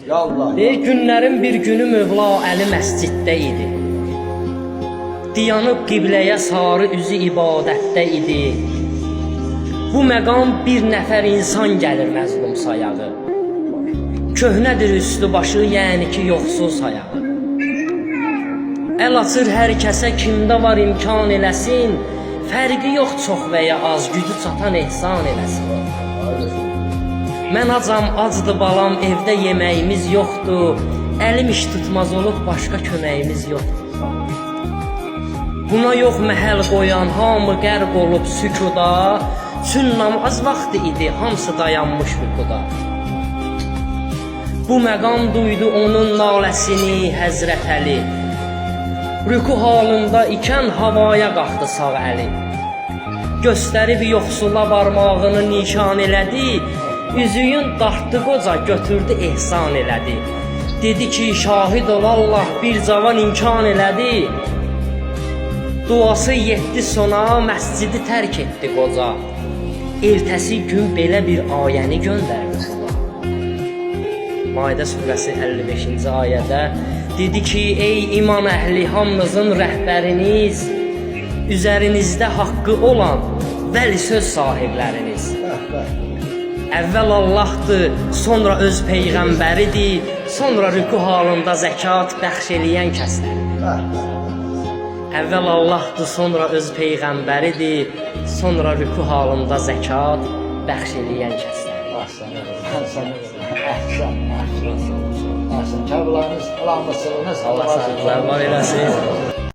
Ya Allah. Günlərin bir günü Mövla Əli məsciddə idi. Diyanıb qibləyə sarı üzü ibadətdə idi. Bu məqam bir nəfər insan gəlir məzlum sayağı. Köhnədir üstü başı, yəni ki yoxsul sayağı. Əl açır hər kəsə, kimdə var imkan eləsin. Fərqi yox çox və ya az, gücü çatan ehsan eləsin. Mən acam, acdı balam, evdə yeməyimiz yoxdur. Əlim iş tutmaz olub, başqa köməyimiz yoxdur. Buna yox məhəl qoyan, hamı qərq olub sükuda. Çün namaz vaxtı idi, hamısı dayanmış rükuda. Bu məqam duydu onun naləsini Həzrət Əli. Rüku halında ikən havaya qalxdı sağ əli. Göstərib yoxsula barmağını nişan elədi. Üzüyün dartdı qoca, götürdü ehsan elədi. Dedi ki şahid ol Allah, bir cavan imkan elədi. Duası yetdi sona, məscidi tərk etdi qoca. Ertəsi gün belə bir ayəni göndərdi Xuda. Maidə surəsi 55-ci ayədə dedi ki, ey iman əhli, hamınızın rəhbəriniz, üzərinizdə haqqı olan vəli söz sahibləriniz. Əvvəl Allahdır, sonra öz peyğəmbəridir, sonra rüku halında zəkat bəxş eləyən kəslərdir. Əvvəl Allahdır, sonra öz peyğəmbəridir, sonra rüku halında zəkat bəxş eləyən kəslərdir. Əhsən. Kəbirləriniz, Allah mısırınız, Allah sağlar var eləsin.